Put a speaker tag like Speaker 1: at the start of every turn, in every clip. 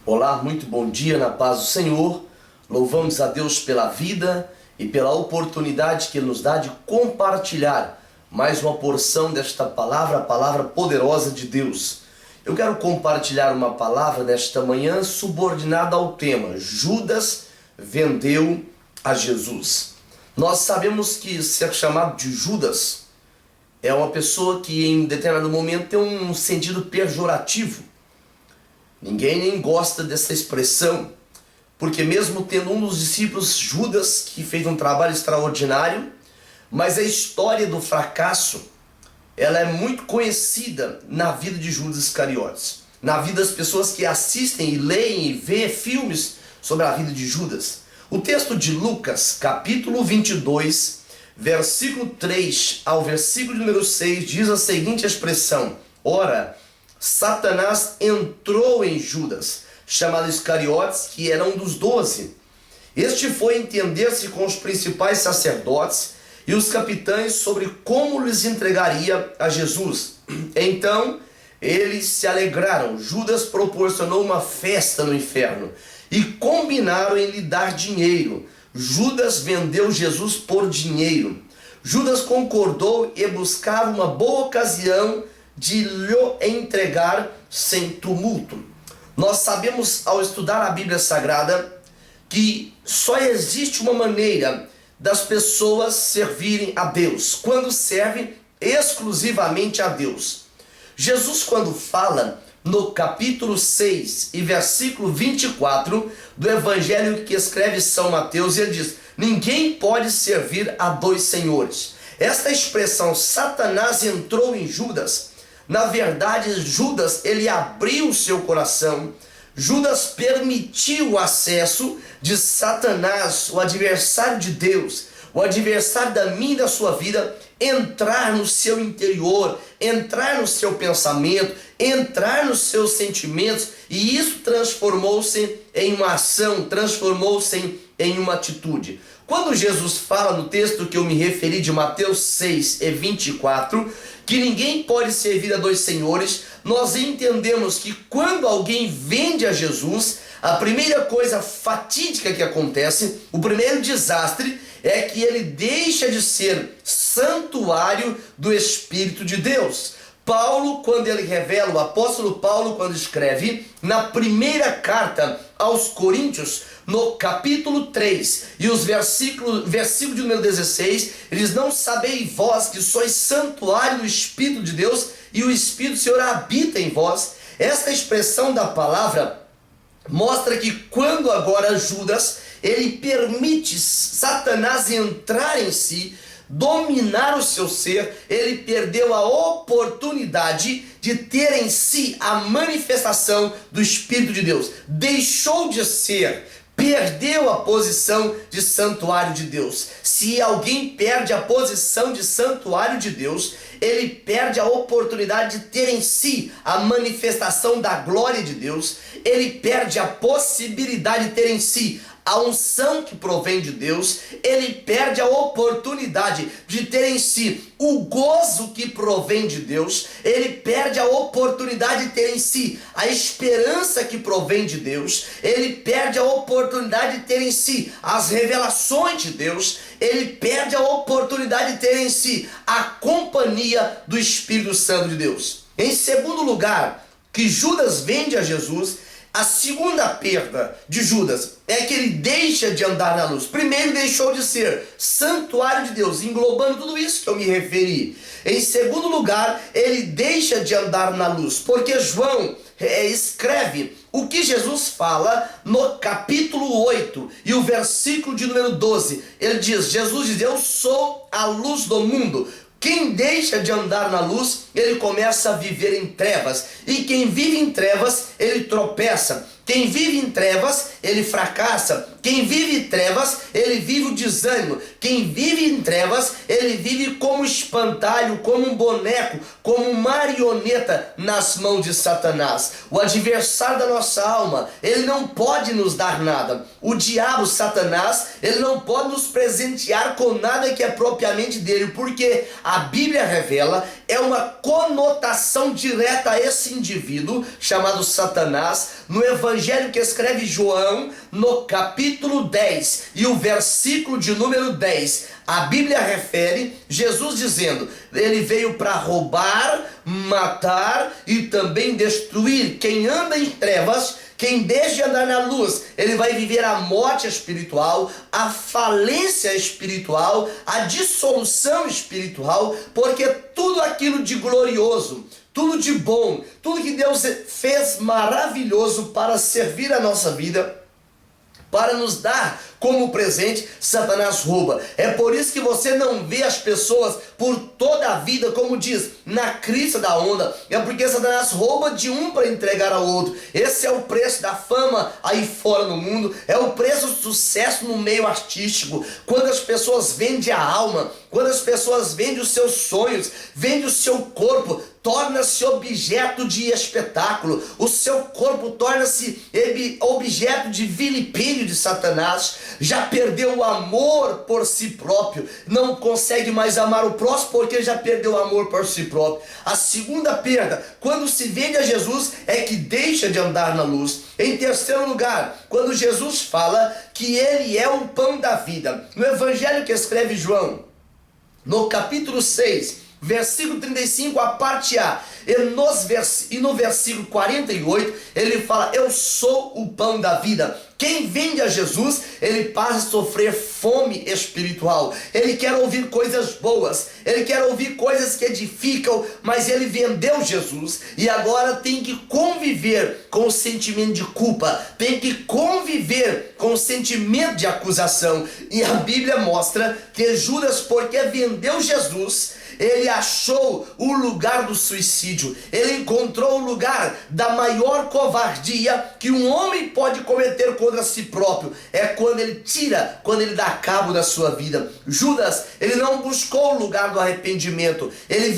Speaker 1: Olá, muito bom dia na paz do Senhor. Louvamos a Deus pela vida e pela oportunidade que Ele nos dá de compartilhar mais uma porção desta palavra, a palavra poderosa de Deus. Eu quero compartilhar uma palavra nesta manhã subordinada ao tema Judas vendeu a Jesus. Nós sabemos que ser chamado de Judas é uma pessoa que em determinado momento tem um sentido pejorativo. Ninguém nem gosta dessa expressão, porque mesmo tendo um dos discípulos, Judas, que fez um trabalho extraordinário, mas a história do fracasso, ela é muito conhecida na vida de Judas Iscariotes, na vida das pessoas que assistem e leem e veem filmes sobre a vida de Judas. O texto de Lucas, capítulo 22, versículo 3 ao versículo número 6, diz a seguinte expressão: Ora, Satanás entrou em Judas, chamado Iscariotes, que era um dos 12. Este foi entender-se com os principais sacerdotes e os capitães sobre como lhes entregaria a Jesus. Então eles se alegraram. Judas proporcionou uma festa no inferno e combinaram em lhe dar dinheiro. Judas vendeu Jesus por dinheiro. Judas concordou e buscava uma boa ocasião de lhe entregar sem tumulto. Nós sabemos, ao estudar a Bíblia Sagrada, que só existe uma maneira das pessoas servirem a Deus, quando servem exclusivamente a Deus. Jesus, quando fala no capítulo 6 e versículo 24 do Evangelho que escreve São Mateus, ele diz: ninguém pode servir a dois senhores. Esta expressão, Satanás entrou em Judas, na verdade, Judas, ele abriu o seu coração. Judas permitiu o acesso de Satanás, o adversário de Deus, o adversário da minha e da sua vida, entrar no seu interior, entrar no seu pensamento, entrar nos seus sentimentos, e isso transformou-se em uma ação, transformou-se em uma atitude. Quando Jesus fala no texto que eu me referi de Mateus 6 e 24, que ninguém pode servir a dois senhores, nós entendemos que quando alguém vende a Jesus, a primeira coisa fatídica que acontece, o primeiro desastre, é que ele deixa de ser santuário do Espírito de Deus. Paulo, quando ele revela, o apóstolo Paulo, quando escreve na primeira carta aos Coríntios, no capítulo 3, e os versículo de número 16, eles: não sabeis vós que sois santuário do Espírito de Deus, e o Espírito do Senhor habita em vós. Esta expressão da palavra mostra que quando agora Judas, ele permite Satanás entrar em si, dominar o seu ser, ele perdeu a oportunidade de ter em si a manifestação do Espírito de Deus. Deixou de ser, perdeu a posição de santuário de Deus. Se alguém perde a posição de santuário de Deus, ele perde a oportunidade de ter em si a manifestação da glória de Deus, ele perde a possibilidade de ter em si a unção que provém de Deus, ele perde a oportunidade de ter em si o gozo que provém de Deus, ele perde a oportunidade de ter em si a esperança que provém de Deus, ele perde a oportunidade de ter em si as revelações de Deus, ele perde a oportunidade de ter em si a companhia do Espírito Santo de Deus. Em segundo lugar, que Judas vende a Jesus, a segunda perda de Judas é que ele deixa de andar na luz. Primeiro, deixou de ser santuário de Deus, englobando tudo isso que eu me referi. Em segundo lugar, ele deixa de andar na luz, porque João escreve o que Jesus fala no capítulo 8 e o versículo de número 12. Ele diz, Jesus diz: eu sou a luz do mundo. Quem deixa de andar na luz, ele começa a viver em trevas. E quem vive em trevas, ele tropeça. Quem vive em trevas, ele fracassa. Quem vive em trevas, ele vive o desânimo. Quem vive em trevas, ele vive como espantalho, como um boneco, como marioneta nas mãos de Satanás. O adversário da nossa alma, ele não pode nos dar nada. O diabo, Satanás, ele não pode nos presentear com nada que é propriamente dele, porque a Bíblia revela, é uma conotação direta a esse indivíduo chamado Satanás no Evangelho evangelho que escreve João, no capítulo 10 e o versículo de número 10, a Bíblia refere Jesus dizendo: ele veio para roubar, matar e também destruir. Quem anda em trevas, quem deixa de andar na luz, ele vai viver a morte espiritual, a falência espiritual, a dissolução espiritual, porque tudo aquilo de glorioso, tudo de bom, tudo que Deus fez maravilhoso para servir a nossa vida, para nos dar como presente, Satanás rouba. É por isso que você não vê as pessoas por toda a vida, como diz, na crista da onda. É porque Satanás rouba de um para entregar ao outro. Esse é o preço da fama aí fora no mundo, é o preço do sucesso no meio artístico. Quando as pessoas vendem a alma, quando as pessoas vendem os seus sonhos, vendem o seu corpo, torna-se objeto de espetáculo. O seu corpo torna-se objeto de vilipêndio de Satanás. Já perdeu o amor por si próprio, não consegue mais amar o próximo porque já perdeu o amor por si próprio. A segunda perda, quando se vende a Jesus, é que deixa de andar na luz. Em terceiro lugar, quando Jesus fala que ele é o pão da vida. No evangelho que escreve João, no capítulo 6, versículo 35, a parte A, e no versículo 48, ele fala: eu sou o pão da vida. Quem vende a Jesus, ele passa a sofrer fome espiritual. Ele quer ouvir coisas boas, ele quer ouvir coisas que edificam, mas ele vendeu Jesus e agora tem que conviver com o sentimento de culpa, tem que conviver com o sentimento de acusação. E a Bíblia mostra que Judas, porque vendeu Jesus, ele achou o lugar do suicídio, ele encontrou o lugar da maior covardia que um homem pode cometer contra si próprio. É quando ele tira, quando ele dá cabo da sua vida. Judas, ele não buscou o lugar do arrependimento, ele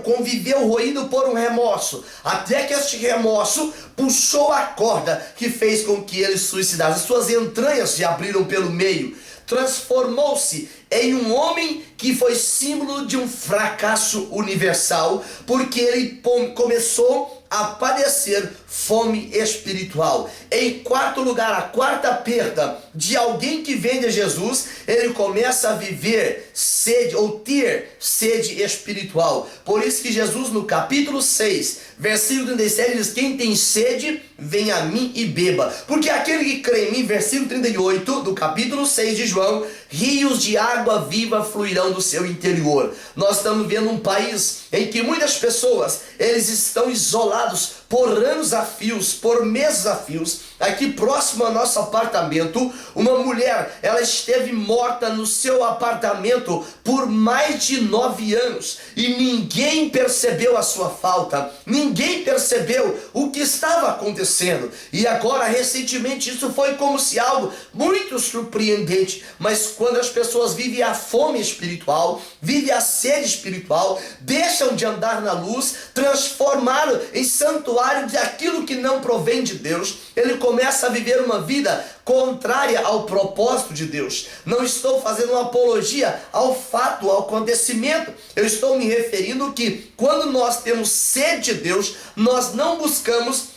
Speaker 1: conviveu roído por um remorso, até que este remorso puxou a corda que fez com que ele suicidasse. As suas entranhas se abriram pelo meio, transformou-se em um homem que foi símbolo de um fracasso universal, porque ele começou a padecer fome espiritual. Em quarto lugar, a quarta perda de alguém que vende a Jesus, ele começa a viver sede ou ter sede espiritual. Por isso que Jesus, no capítulo 6, versículo 37, diz: quem tem sede, vem a mim e beba. Porque aquele que crê em mim, versículo 38 do capítulo 6 de João, rios de água viva fluirão do seu interior. Nós estamos vendo um país em que muitas pessoas, eles estão isolados por anos a fios, por meses a fios. Aqui próximo ao nosso apartamento, uma mulher, ela esteve morta no seu apartamento por mais de 9 anos e ninguém percebeu a sua falta, ninguém percebeu o que estava acontecendo. E agora, recentemente, isso foi como se algo muito surpreendente. Mas quando as pessoas vivem a fome espiritual, vivem a sede espiritual, deixam de andar na luz, transformaram em santuário de aquilo que não provém de Deus, ele começa a viver uma vida contrária ao propósito de Deus. Não estou fazendo uma apologia ao fato, ao acontecimento. Eu estou me referindo que quando nós temos sede de Deus, nós não buscamos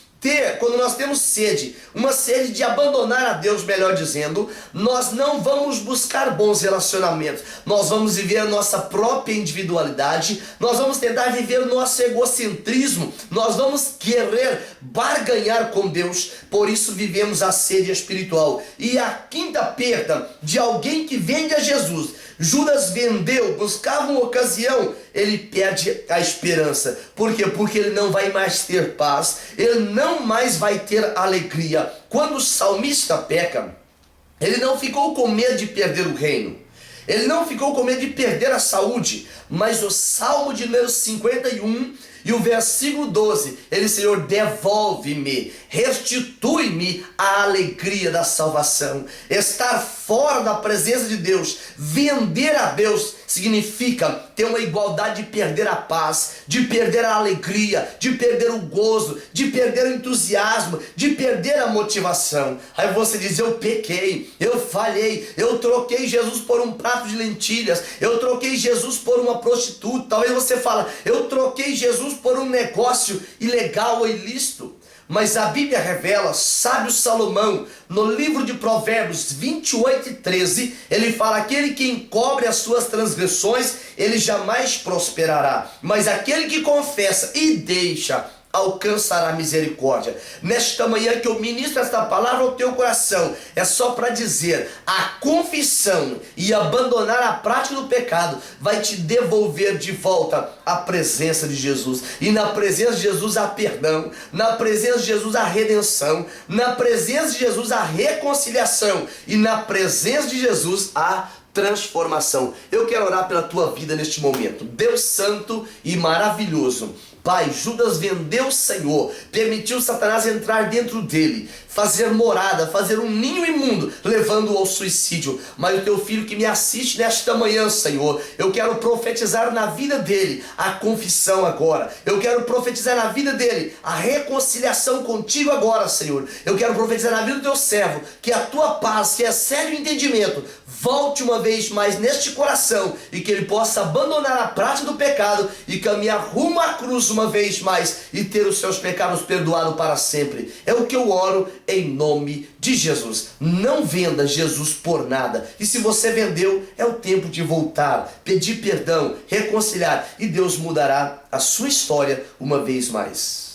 Speaker 1: quando nós temos sede, uma sede de abandonar a Deus, melhor dizendo, nós não vamos buscar bons relacionamentos, nós vamos viver a nossa própria individualidade, nós vamos tentar viver o nosso egocentrismo, nós vamos querer barganhar com Deus. Por isso vivemos a sede espiritual. E a quinta perda de alguém que vende a Jesus, Judas vendeu, buscava uma ocasião, ele perde a esperança. Por quê? Porque ele não vai mais ter paz, ele não mais vai ter alegria. Quando o salmista peca, ele não ficou com medo de perder o reino, ele não ficou com medo de perder a saúde, mas o Salmo de número 51 e o versículo 12, ele: Senhor, devolve-me, restitui-me a alegria da salvação. Estar fora da presença de Deus, vender a Deus, significa ter uma igualdade de perder a paz, de perder a alegria, de perder o gozo, de perder o entusiasmo, de perder a motivação. Aí você diz: eu pequei, eu falhei, eu troquei Jesus por um prato de lentilhas, eu troquei Jesus por uma prostituta. Talvez você fale: eu troquei Jesus por um negócio ilegal ou ilícito. Mas a Bíblia revela, sábio Salomão, no livro de Provérbios 28:13, ele fala: aquele que encobre as suas transgressões, ele jamais prosperará, mas aquele que confessa e deixa alcançará misericórdia. Nesta manhã que eu ministro esta palavra ao teu coração, é só para dizer: a confissão e abandonar a prática do pecado vai te devolver de volta à presença de Jesus. E na presença de Jesus há perdão, na presença de Jesus há redenção, na presença de Jesus há reconciliação, e na presença de Jesus há transformação. Eu quero orar pela tua vida neste momento. Deus santo e maravilhoso, Pai, Judas vendeu o Senhor, permitiu Satanás entrar dentro dele, fazer morada, fazer um ninho imundo, levando-o ao suicídio. Mas o teu filho que me assiste nesta manhã, Senhor, eu quero profetizar na vida dele a confissão agora. Eu quero profetizar na vida dele a reconciliação contigo agora, Senhor. Eu quero profetizar na vida do teu servo que a tua paz, que excede o entendimento, volte uma vez mais neste coração, e que ele possa abandonar a prática do pecado e caminhar rumo à cruz uma vez mais e ter os seus pecados perdoados para sempre. É o que eu oro em nome de Jesus. Não venda Jesus por nada. E se você vendeu, é o tempo de voltar, pedir perdão, reconciliar, e Deus mudará a sua história uma vez mais.